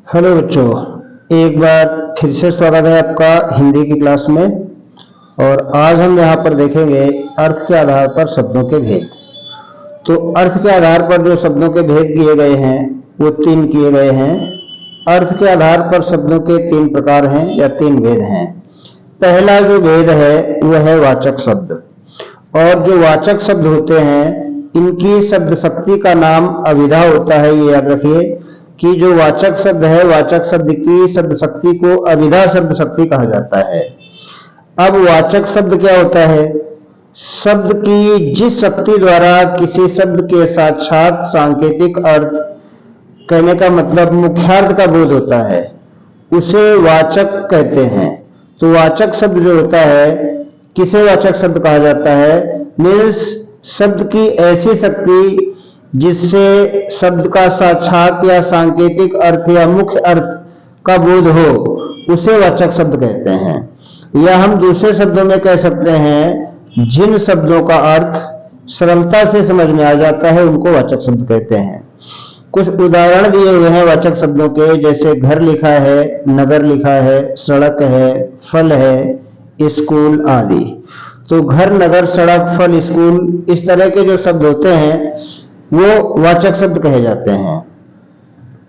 Hello बच्चों, एक बार फिर से स्वागत है आपका हिंदी की क्लास में। और आज हम यहाँ पर देखेंगे अर्थ के आधार पर शब्दों के भेद। तो अर्थ के आधार पर जो शब्दों के भेद किए गए हैं वो 3 किए गए हैं। अर्थ के आधार पर शब्दों के 3 प्रकार हैं या 3 भेद हैं। पहला जो भेद है वह है वाचक शब्द। और जो वाचक शब्द होते हैं इनकी शब्द शक्ति का नाम अभिधा होता है। ये याद रखिए कि जो वाचक शब्द है, वाचक शब्द की शब्द शक्ति को अभिधा शब्द शक्ति कहा जाता है। अब वाचक शब्द क्या होता है? शब्द की जिस शक्ति द्वारा किसी शब्द के साक्षात सांकेतिक अर्थ, कहने का मतलब मुख्यार्थ का बोध होता है, उसे वाचक कहते हैं। तो वाचक शब्द जो होता है, किसे वाचक शब्द कहा जाता है? मीन्स शब्द की ऐसी शक्ति जिससे शब्द का साक्षात या सांकेतिक अर्थ या मुख्य अर्थ का बोध हो, उसे वाचक शब्द कहते हैं। या हम दूसरे शब्दों में कह सकते हैं जिन शब्दों का अर्थ सरलता से समझ में आ जाता है उनको वाचक शब्द कहते हैं। कुछ उदाहरण दिए हुए हैं वाचक शब्दों के, जैसे घर लिखा है, नगर लिखा है, सड़क है, फल है, स्कूल आदि। तो घर, नगर, सड़क, फल, स्कूल, इस तरह के जो शब्द होते हैं वो वाचक शब्द कहे जाते हैं।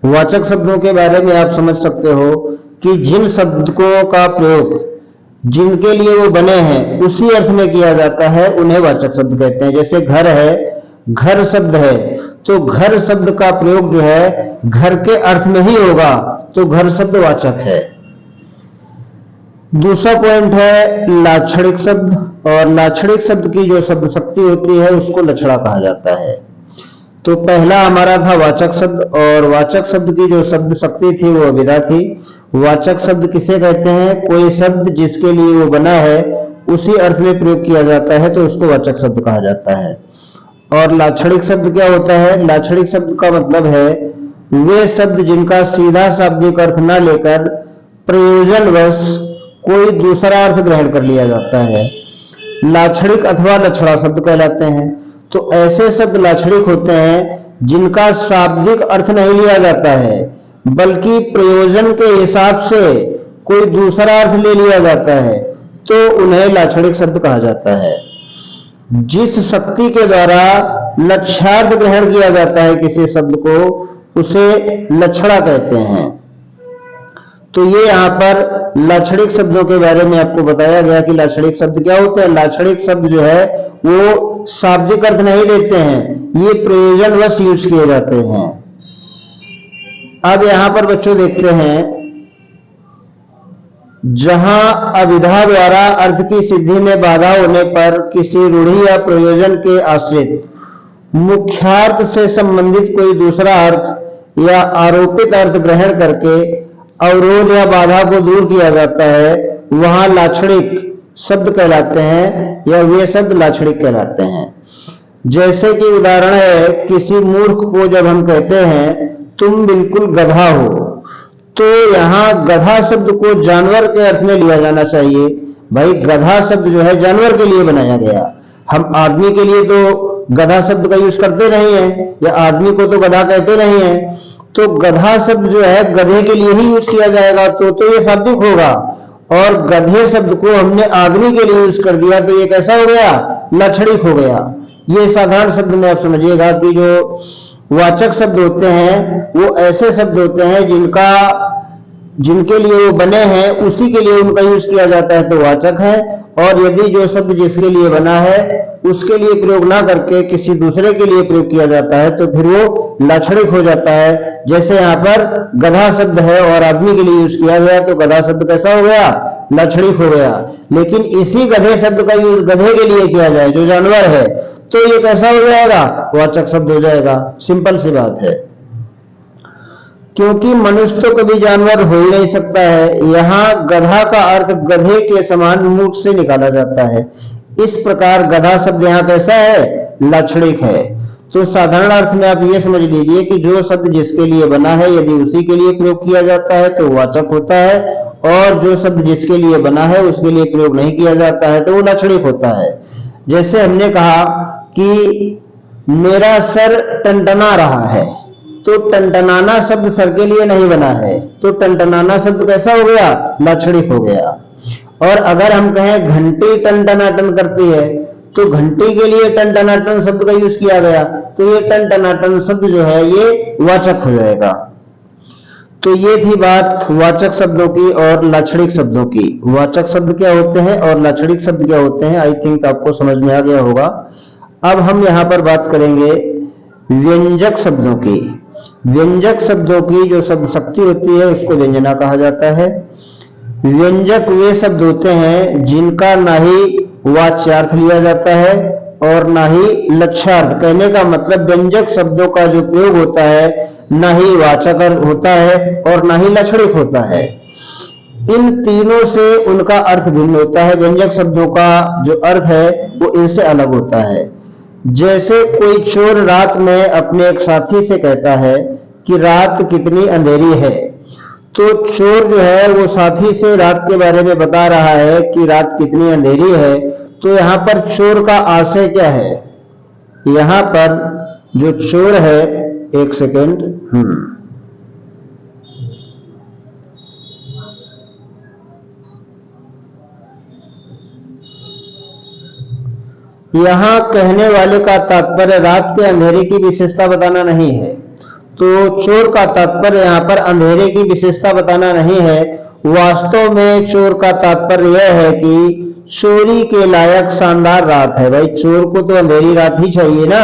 वाचक शब्दों के बारे में आप समझ सकते हो कि जिन शब्दों का प्रयोग जिनके लिए वो बने हैं उसी अर्थ में किया जाता है, उन्हें वाचक शब्द कहते हैं। जैसे घर है, घर शब्द है, तो घर शब्द का प्रयोग जो है घर के अर्थ में ही होगा, तो घर शब्द वाचक है। दूसरा पॉइंट है लाक्षणिक शब्द। और लाक्षणिक शब्द की जो शब्द शक्ति होती है उसको लक्षणा कहा जाता है। तो पहला हमारा था वाचक शब्द, और वाचक शब्द की जो शब्द शक्ति थी वो अभिधा थी। वाचक शब्द किसे कहते हैं? कोई शब्द जिसके लिए वो बना है उसी अर्थ में प्रयोग किया जाता है तो उसको वाचक शब्द कहा जाता है। और लाक्षणिक शब्द क्या होता है? लाक्षणिक शब्द का मतलब है वे शब्द जिनका सीधा शाब्दिक अर्थ न लेकर प्रयोजनवश कोई दूसरा अर्थ ग्रहण कर लिया जाता है, लाक्षणिक अथवा लक्षणा शब्द कहलाते हैं। तो ऐसे शब्द लाक्षणिक होते हैं जिनका शाब्दिक अर्थ नहीं लिया जाता है बल्कि प्रयोजन के हिसाब से कोई दूसरा अर्थ ले लिया जाता है, तो उन्हें लाक्षणिक शब्द कहा जाता है। जिस शक्ति के द्वारा लक्ष्यार्थ ग्रहण किया जाता है किसी शब्द को, उसे लक्षणा कहते हैं। तो ये यहाँ पर लाक्षणिक शब्दों के बारे में आपको बताया गया कि लाक्षणिक शब्द क्या होते हैं। लाक्षणिक शब्द जो है वो शाब्दिक अर्थ नहीं देते हैं, ये प्रयोजनवश यूज किए जाते हैं। अब यहां पर बच्चों देखते हैं, जहां अभिधा द्वारा अर्थ की सिद्धि में बाधा होने पर किसी रूढ़ि या प्रयोजन के आश्रित मुख्यार्थ से संबंधित कोई दूसरा अर्थ या आरोपित अर्थ ग्रहण करके अवरोध या बाधा को दूर किया जाता है, वहां लाक्षणिक शब्द कहलाते हैं या वे शब्द लाक्षणिक कहलाते हैं। जैसे कि उदाहरण है, किसी मूर्ख को जब हम कहते हैं तुम बिल्कुल गधा हो, तो यहां गधा शब्द को जानवर के अर्थ में लिया जाना चाहिए। भाई गधा शब्द जो है जानवर के लिए बनाया गया, हम आदमी के लिए तो गधा शब्द का यूज करते नहीं है, या आदमी को तो गधा कहते नहीं है। तो गधा शब्द जो है गधे के लिए ही यूज किया जाएगा, तो ये शाब्दिक होगा। और गधे शब्द को हमने आदमी के लिए यूज कर दिया तो ये कैसा हो गया? लाक्षणिक हो गया। ये साधारण शब्द में आप समझिएगा कि जो वाचक शब्द होते हैं वो ऐसे शब्द होते हैं जिनके लिए वो बने हैं उसी के लिए उनका यूज किया जाता है तो वाचक है। और यदि जो शब्द जिसके लिए बना है उसके लिए प्रयोग ना करके किसी दूसरे के लिए प्रयोग किया जाता है तो फिर वो लाक्षणिक हो जाता है। जैसे यहाँ पर गधा शब्द है और आदमी के लिए यूज किया गया तो गधा शब्द कैसा हो गया? लाक्षणिक हो गया। लेकिन इसी गधे शब्द का यूज गधे के लिए किया जाए जो जानवर है, तो ये कैसा हो जाएगा? वाचक शब्द हो जाएगा। सिंपल सी बात है, क्योंकि मनुष्य तो कभी जानवर हो ही नहीं सकता है। यहाँ गधा का अर्थ गधे के समान मुख से निकाला जाता है। इस प्रकार गधा शब्द यहाँ कैसा है? लाक्षणिक है। तो साधारण अर्थ में आप ये समझ लीजिए कि जो शब्द जिसके लिए बना है यदि उसी के लिए प्रयोग किया जाता है तो वाचक होता है, और जो शब्द जिसके लिए बना है उसके लिए प्रयोग नहीं किया जाता है तो वो लाक्षणिक होता है। जैसे हमने कहा कि मेरा सर टनटना रहा है, तो टनटनाना शब्द सर के लिए नहीं बना है, तो टनटनाना शब्द कैसा हो गया, लाक्षणिक हो गया। और अगर हम कहें घंटी टनटनाटन करती है, तो घंटी के लिए टनटनाटन शब्द का यूज किया गया, तो ये टनटनाटन शब्द जो है ये वाचक हो जाएगा। तो ये थी बात वाचक शब्दों की और लाक्षणिक शब्दों की। वाचक शब्द क्या होते हैं और लाक्षणिक शब्द क्या होते हैं, आई थिंक आपको समझ में आ गया होगा। अब हम यहां पर बात करेंगे व्यंजक शब्दों की। व्यंजक शब्दों की जो शब्द शक्ति होती है उसको व्यंजना कहा जाता है। व्यंजक वे शब्द होते हैं जिनका ना ही वाच्यार्थ लिया जाता है और ना ही लक्ष्यार्थ। कहने का मतलब व्यंजक शब्दों का जो प्रयोग होता है ना ही वाचक होता है और ना ही लाक्षणिक होता है। इन तीनों से उनका अर्थ भिन्न होता है। व्यंजक शब्दों का जो अर्थ है वो इनसे अलग होता है। जैसे कोई चोर रात में अपने एक साथी से कहता है कि रात कितनी अंधेरी है, तो चोर जो है वो साथी से रात के बारे में बता रहा है कि रात कितनी अंधेरी है। तो यहां पर चोर का आशय क्या है, यहां पर जो चोर है, एक सेकेंड, यहां कहने वाले का तात्पर्य रात के अंधेरे की विशेषता बताना नहीं है। तो चोर का तात्पर्य यहां पर अंधेरे की विशेषता बताना नहीं है। वास्तव में चोर का तात्पर्य यह है कि चोरी के लायक शानदार रात है। भाई चोर को तो अंधेरी रात ही चाहिए ना।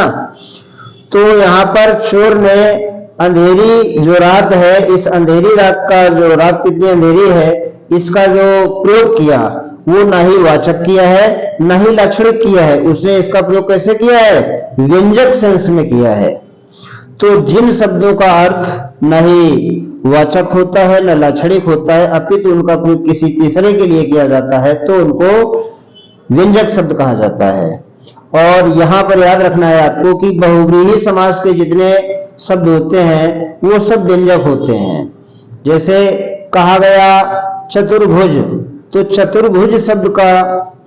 तो यहां पर चोर ने अंधेरी जो रात है, इस अंधेरी रात का जो रात कितनी अंधेरी है, इसका जो प्रयोग किया वो ना ही वाचक किया है ना ही लाक्षणिक किया है। उसने इसका प्रयोग कैसे किया है, व्यंजक सेंस में किया है। तो जिन शब्दों का अर्थ न ही वाचक होता है न लाक्षणिक होता है, अपितु उनका प्रयोग किसी तीसरे के लिए किया जाता है, तो उनको व्यंजक शब्द कहा जाता है। और यहां पर याद रखना है आपको कि बहुव्रीहि समास के जितने शब्द होते हैं वो सब व्यंजक होते हैं। जैसे कहा गया चतुर्भुज, तो चतुर्भुज शब्द का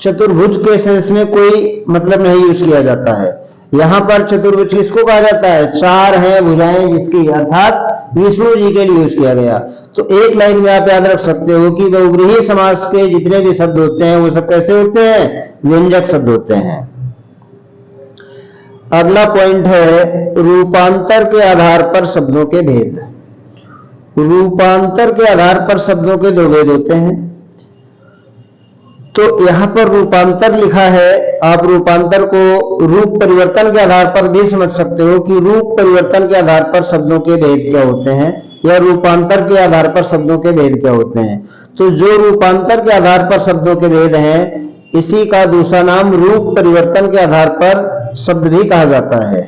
चतुर्भुज के सेंस में कोई मतलब नहीं यूज किया जाता है। यहां पर चतुर्भुज किसको कहा जाता है, चार हैं भुजाएं जिसकी, अर्थात विष्णु जी के लिए यूज किया गया। तो एक लाइन में आप याद रख सकते हो कि बहुव्रीहि समास के जितने भी शब्द होते हैं वो सब कैसे होते हैं, व्यंजक शब्द होते हैं। अगला पॉइंट है रूपांतर के आधार पर शब्दों के भेद। रूपांतर के आधार पर शब्दों के दो भेद होते हैं। तो यहां पर रूपांतर लिखा है, आप रूपांतर को रूप परिवर्तन के आधार पर भी समझ सकते हो कि रूप परिवर्तन के आधार पर शब्दों के भेद क्या होते हैं या रूपांतर के आधार पर शब्दों के भेद क्या होते हैं। तो जो रूपांतर के आधार पर शब्दों के भेद हैं, इसी का दूसरा नाम रूप परिवर्तन के आधार पर शब्द भी कहा जाता है।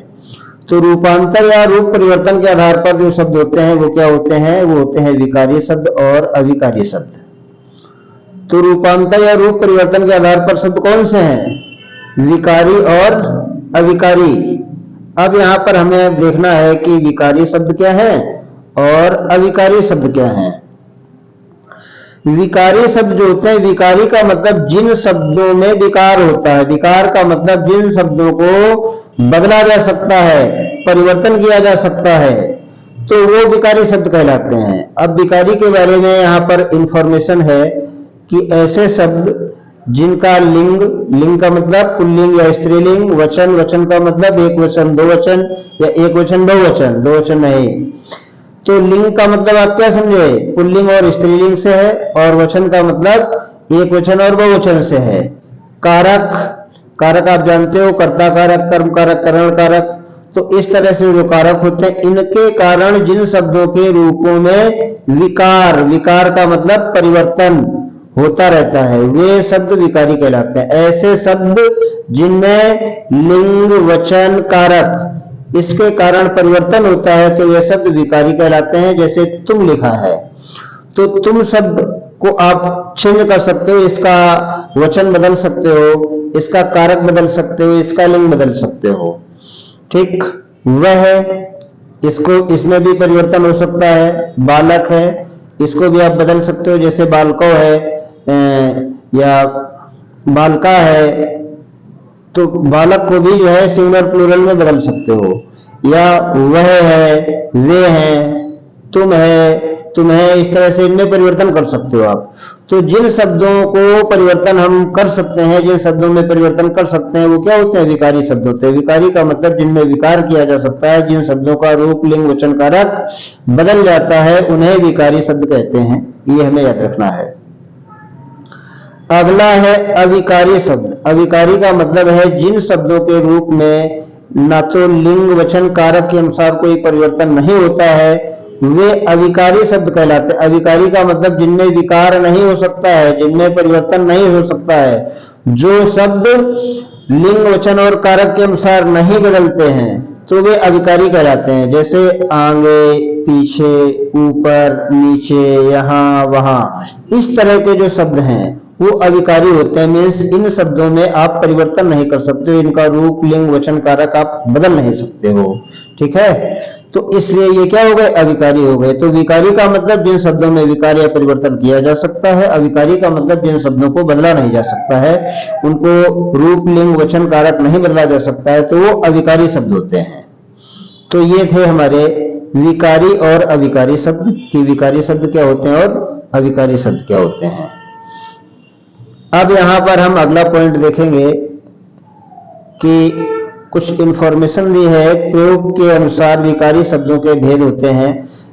तो रूपांतर या रूप परिवर्तन के आधार पर जो शब्द होते हैं वो क्या होते हैं, वो होते हैं विकारी शब्द और अविकारी शब्द। तो रूपांतर या रूप परिवर्तन के आधार पर शब्द कौन से हैं, विकारी और अविकारी। अब यहां पर हमें देखना है कि विकारी शब्द क्या है और अविकारी शब्द क्या है। विकारी शब्द जो होते हैं, विकारी का मतलब जिन शब्दों में विकार होता है, विकार का मतलब जिन शब्दों को बदला जा सकता है, परिवर्तन किया जा सकता है, तो वो विकारी शब्द कहलाते हैं। अब विकारी के बारे में यहां पर इंफॉर्मेशन है कि ऐसे शब्द जिनका लिंग, लिंग का मतलब पुल्लिंग या स्त्रीलिंग, वचन, वचन का मतलब एक वचन दो वचन या एक वचन दो वचन, दो वचन नहीं। तो लिंग का मतलब आप क्या समझे, पुल्लिंग और स्त्रीलिंग से है, और वचन का मतलब एक वचन और बहुवचन से है। कारक, कारक आप जानते हो, कर्ता कारक, कर्म कारक, करण कारक। तो इस तरह से जो कारक होते हैं, इनके कारण जिन शब्दों के रूपों में विकार, विकार का मतलब परिवर्तन होता रहता है, वे शब्द विकारी कहलाते हैं। ऐसे शब्द जिनमें लिंग, वचन, कारक इसके कारण परिवर्तन होता है, तो ये शब्द विकारी कहलाते हैं। जैसे तुम लिखा है, तो तुम शब्द को आप चेंज कर सकते हो, इसका वचन बदल सकते हो, इसका कारक बदल सकते हो, इसका लिंग बदल सकते हो। ठीक वह है, इसको, इसमें भी परिवर्तन हो सकता है। बालक है, इसको भी आप बदल सकते हो, जैसे बालको है या बालका है, तो बालक को भी जो है सिंगुलर प्लूरल में बदल सकते हो। या वह है, वे हैं, तुम है, इस तरह से इनमें परिवर्तन कर सकते हो आप। तो जिन शब्दों को परिवर्तन हम कर सकते हैं, जिन शब्दों में परिवर्तन कर सकते हैं, वो क्या होते हैं? विकारी शब्द होते हैं। विकारी का मतलब जिनमें विकार किया जा सकता है, जिन शब्दों का रूप, लिंग, वचन, कारक बदल जाता है, उन्हें विकारी शब्द कहते हैं। ये हमें याद रखना है। अगला है अविकारी शब्द। अविकारी का मतलब है जिन शब्दों के रूप में ना तो लिंग, वचन, कारक के अनुसार कोई परिवर्तन नहीं होता है, वे अविकारी शब्द कहलाते हैं। अविकारी का मतलब जिनमें विकार नहीं हो सकता है, जिनमें परिवर्तन नहीं हो सकता है, जो शब्द लिंग, वचन और कारक के अनुसार नहीं बदलते हैं, तो वे अविकारी कहलाते हैं। जैसे आगे, पीछे, ऊपर, नीचे, यहाँ, वहां, इस तरह के जो शब्द हैं वो अविकारी होते हैं। मीन्स इन शब्दों में आप परिवर्तन नहीं कर सकते हो, इनका रूप, लिंग, वचन, कारक आप बदल नहीं सकते हो। ठीक है, तो इसलिए ये क्या हो गए? अविकारी हो गए। तो विकारी का मतलब जिन शब्दों में विकार या परिवर्तन किया जा सकता है, अविकारी का मतलब जिन शब्दों को बदला नहीं जा सकता है, उनको रूप, लिंग, वचन, कारक नहीं बदला जा सकता है, तो वो अविकारी शब्द होते हैं। तो ये थे हमारे विकारी और अविकारी शब्द कि विकारी शब्द क्या होते हैं और अविकारी शब्द क्या होते हैं। अब यहां पर हम अगला पॉइंट देखेंगे कि कुछ इंफॉर्मेशन दी है। प्रयोग के अनुसार विकारी शब्दों के भेद होते हैं।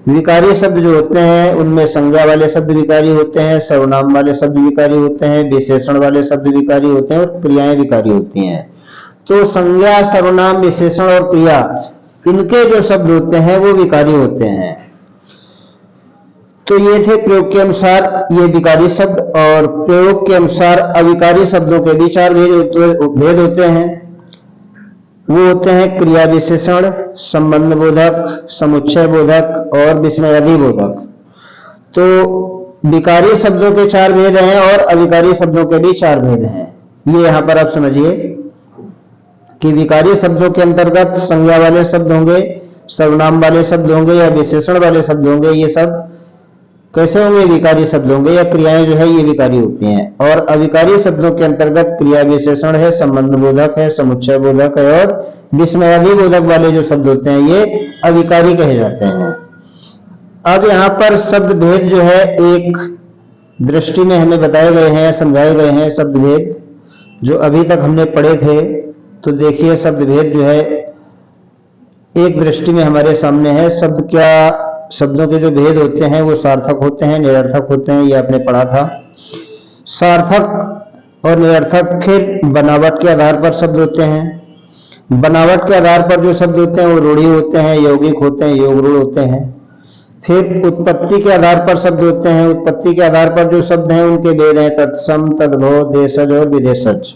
विकारी शब्द जो होते हैं उनमें संज्ञा वाले शब्द विकारी होते हैं, सर्वनाम वाले शब्द विकारी होते हैं, विशेषण वाले शब्द विकारी होते हैं और क्रियाएं विकारी होती हैं। तो संज्ञा, सर्वनाम, विशेषण और क्रिया, इनके जो शब्द होते हैं वो विकारी होते हैं। तो ये थे प्रयोग के अनुसार ये विकारी शब्द। और प्रयोग के अनुसार अविकारी शब्दों के भी चार भेद होते हैं। वो होते हैं क्रिया विशेषण, संबंध बोधक, समुच्चय बोधक और विस्मयादि बोधक। तो विकारी शब्दों के चार भेद हैं और अविकारी शब्दों के भी चार भेद हैं। ये यहां पर आप समझिए कि विकारी शब्दों के अंतर्गत संज्ञा वाले शब्द होंगे, सर्वनाम वाले शब्द होंगे या विशेषण वाले शब्द होंगे। ये सब कैसे होंगे? विकारी शब्द होंगे, या क्रियाएं जो है ये विकारी होती हैं। और अविकारी शब्दों के अंतर्गत क्रिया विशेषण है, संबंध बोधक है, समुच्चय बोधक है और विस्मयादि बोधक वाले जो शब्द होते हैं ये अविकारी कहे जाते हैं। अब यहाँ पर शब्द भेद जो है एक दृष्टि में हमें बताए गए हैं, समझाए गए हैं। शब्द भेद जो अभी तक हमने पढ़े थे, तो देखिए शब्द भेद जो है एक दृष्टि में हमारे सामने है। शब्दों के जो भेद होते हैं वो सार्थक होते हैं, निरर्थक होते हैं, ये आपने पढ़ा था। सार्थक और निरर्थक फिर बनावट के आधार पर शब्द होते हैं। बनावट के आधार पर जो शब्द होते हैं वो रूढ़ी होते हैं, यौगिक होते हैं, योग रूढ़ होते हैं। फिर उत्पत्ति के आधार पर शब्द होते हैं। उत्पत्ति के आधार पर जो शब्द हैं उनके भेद हैं तत्सम, तद्भव, देशज और विदेशज।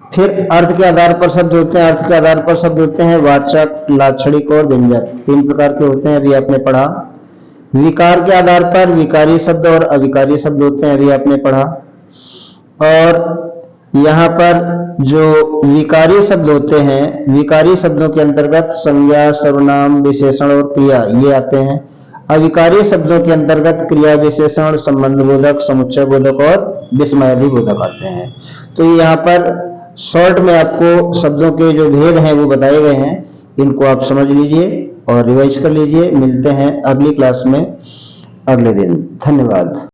फिर अर्थ के आधार पर शब्द होते हैं। अर्थ के आधार पर शब्द होते हैं वाचक, लाक्षणिक और व्यंजक। तीन प्रकार के होते हैं, अभी आपने पढ़ा। विकार के आधार पर विकारी शब्द और अविकारी शब्द होते हैं, अभी आपने पढ़ा। और यहाँ पर जो विकारी शब्द होते हैं, विकारी शब्दों के अंतर्गत संज्ञा, सर्वनाम, विशेषण और क्रिया ये आते हैं। अविकारी शब्दों के अंतर्गत क्रिया विशेषण, संबंध बोधक, समुच्चय बोधक और विस्मयादि बोधक आते हैं। तो यहाँ पर शॉर्ट में आपको शब्दों के जो भेद हैं वो बताए गए हैं। इनको आप समझ लीजिए और रिवाइज कर लीजिए। मिलते हैं अगली क्लास में अगले दिन। धन्यवाद।